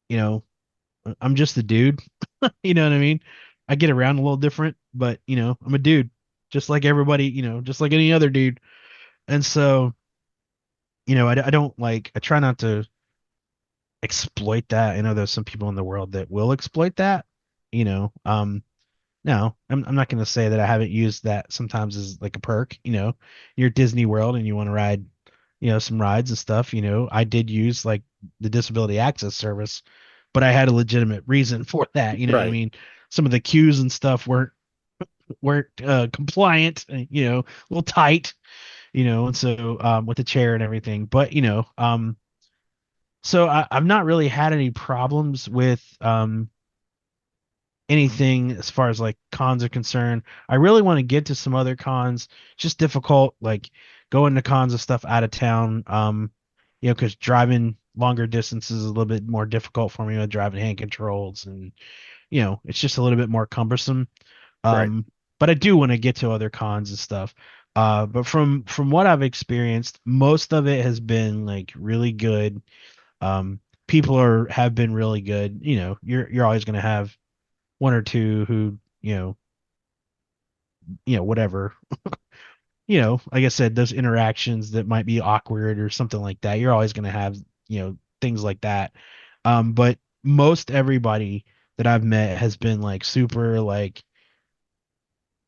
you know, I'm just a dude. You know what I mean? I get around a little different, but I'm a dude, just like everybody, just like any other dude. And so, I don't like, I try not to exploit that. I know there's some people in the world that will exploit that. You know, no, I'm not going to say that I haven't used that sometimes as like a perk. You're at Disney World and you want to ride, some rides and stuff. I did use like the disability access service, but I had a legitimate reason for that. You know what I Right. mean? Some of the queues and stuff weren't compliant. A little tight. And so with the chair and everything, but so I've not really had any problems with anything as far as like cons are concerned. I really want to get to some other cons. It's just difficult, like going to cons and stuff out of town. Because driving longer distances is a little bit more difficult for me with driving hand controls, and it's just a little bit more cumbersome. Right. But I do want to get to other cons and stuff. But from what I've experienced, most of it has been like really good. People have been really good. You're always going to have one or two who, whatever, like I said, those interactions that might be awkward or something like that. You're always going to have, things like that. But most everybody that I've met has been like super like,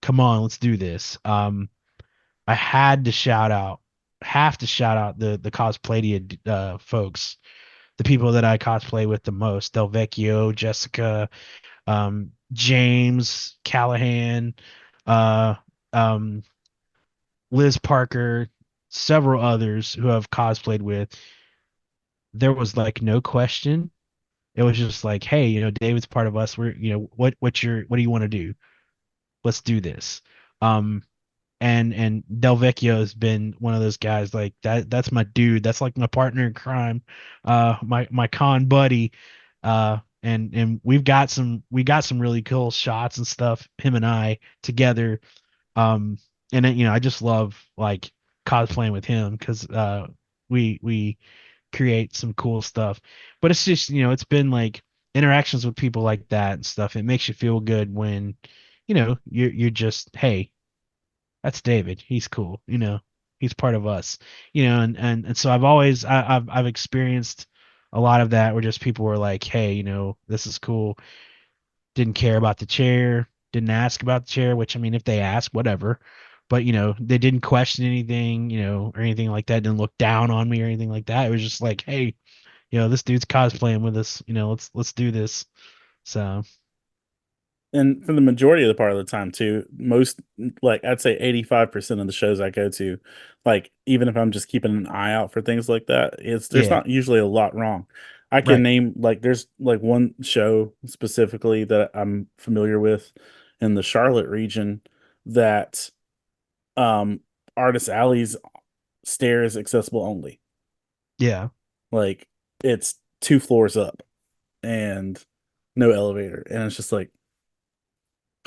come on, let's do this. I have to shout out the Cospladia folks. the people that I cosplay with the most: Del Vecchio, Jessica, James Callahan, uh, um, Liz Parker, several others who I've cosplayed with. There was like no question. It was just like, hey, David's part of us. We're, what do you want to do? Let's do this. Um, and Del Vecchio has been one of those guys like that. That's my dude. That's like my partner in crime, my con buddy. And we got some really cool shots and stuff, him and I together. Um, and then, I just love like cosplaying with him because we create some cool stuff. But it's just, it's been like interactions with people like that and stuff. It makes you feel good when, you're just, hey, that's David. He's cool. He's part of us. And so I've experienced a lot of that where just people were like, hey, this is cool. Didn't care about the chair, didn't ask about the chair, which I mean, if they ask, whatever. But they didn't question anything, or anything like that. Didn't look down on me or anything like that. It was just like, hey, this dude's cosplaying with us. Let's do this. So And for the majority of the part of the time too, most, like I'd say 85% of the shows I go to, like even if I'm just keeping an eye out for things like that, there's yeah, not usually a lot wrong. I can right. name, like, there's like one show specifically that I'm familiar with in the Charlotte region that um Artist Alley's stair is accessible only. Yeah. Like, it's 2 floors up and no elevator. And it's just like,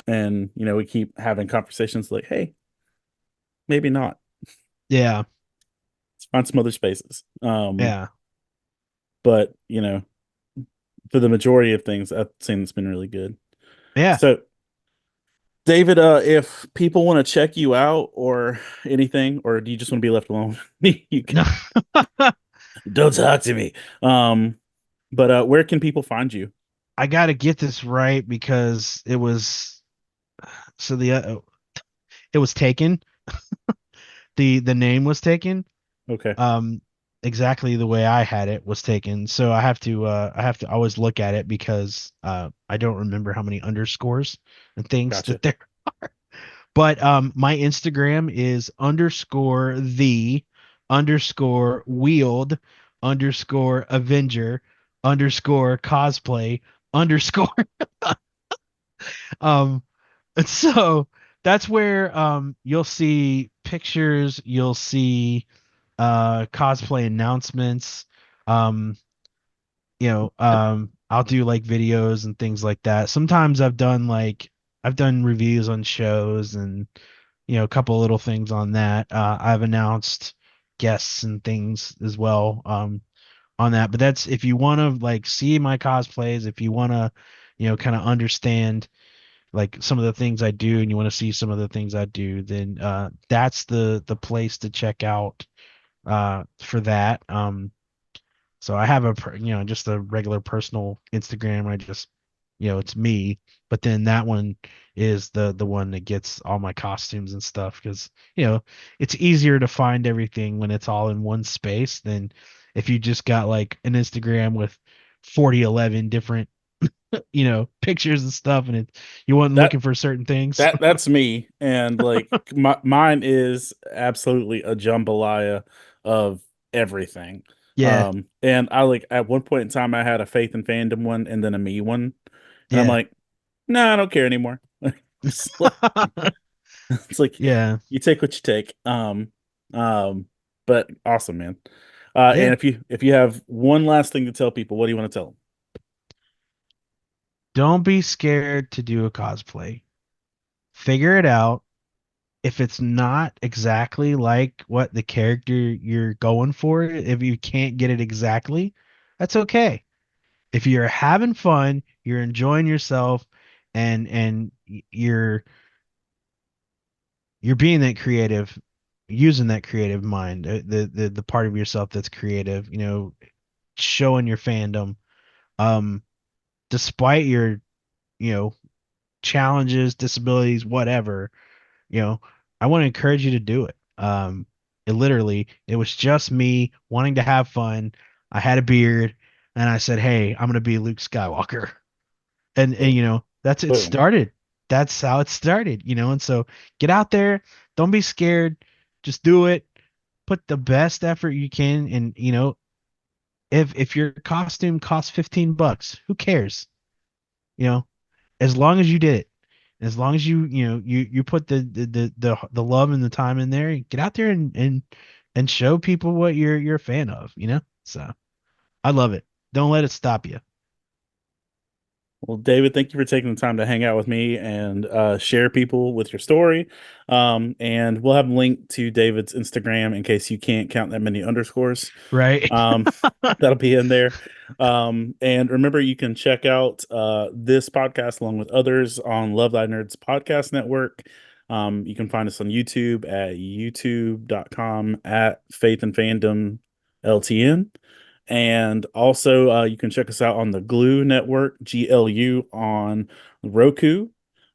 and we keep having conversations like, hey, maybe not. Yeah. Let's find some other spaces. Yeah. But for the majority of things, I've seen it's been really good. Yeah. So, David, if people want to check you out or anything, or do you just want to be left alone? You No. can, don't talk to me. Um, but where can people find you? I got to get this right because so it was taken. The name was taken. Okay, Um, exactly the way I had it was taken. So I have to always look at it because I don't remember how many underscores and things gotcha. that there. But my Instagram is underscore the underscore wield underscore Avenger underscore cosplay underscore. Um, and so that's where you'll see pictures, you'll see cosplay announcements. Um, I'll do like videos and things like that. Sometimes I've done reviews on shows and a couple little things on that. I've announced guests and things as well on that. But that's if you want to like see my cosplays, if you want to, kind of understand like some of the things I do and you want to see some of the things I do, then that's the place to check out for that. So I have just a regular personal Instagram. I just, it's me. But then that one is the one that gets all my costumes and stuff because, it's easier to find everything when it's all in one space than if you just got like an Instagram with 4011 different, pictures and stuff and you weren't That looking for certain things. that's me, and like mine is absolutely a jambalaya of everything. Yeah. And I, like, at one point in time I had a Faith and Fandom one and then a me one, and I'm Yeah. like, no, I don't care anymore. It's like, it's like Yeah. you take what you take. Um, but awesome, man. Yeah. And if you have one last thing to tell people, what do you want to tell them? Don't be scared to do a cosplay. Figure it out. If it's not exactly like what the character you're going for, if you can't get it exactly, that's okay. If you're having fun, you're enjoying yourself, and you're being that creative, using that creative mind, the part of yourself that's creative, showing your fandom, um, despite your, you know, challenges, disabilities, whatever, you know, I want to encourage you to do it. It was just me wanting to have fun. I had a beard. and I said, "Hey, I'm gonna be Luke Skywalker." And you know, that's it Boom. started. That's how it started, you know. And so get out there, don't be scared, just do it. Put the best effort you can, and you know, if your costume costs $15, who cares? You know, as long as you did it, as long as you know you put the love and the time in there, get out there and show people what you're a fan of, you know. So I love it. Don't let it stop you. Well, David, thank you for taking the time to hang out with me and share people with your story. And we'll have a link to David's Instagram in case you can't count that many underscores. Right. Um, that'll be in there. And remember, you can check out this podcast along with others on Love Thy Nerds Podcast Network. You can find us on YouTube at youtube.com at Faith and Fandom LTN. And also, you can check us out on the Glue Network, GLU, on Roku,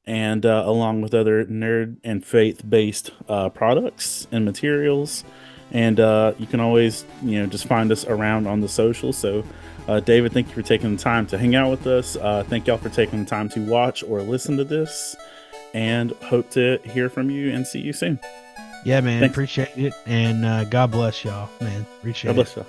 and along with other nerd and faith based products and materials. And you can always, just find us around on the socials. So, David, thank you for taking the time to hang out with us. Thank y'all for taking the time to watch or listen to this, and hope to hear from you and see you soon. Yeah, man. Thanks. Appreciate it. And God bless y'all, man. God Appreciate it. bless y'all.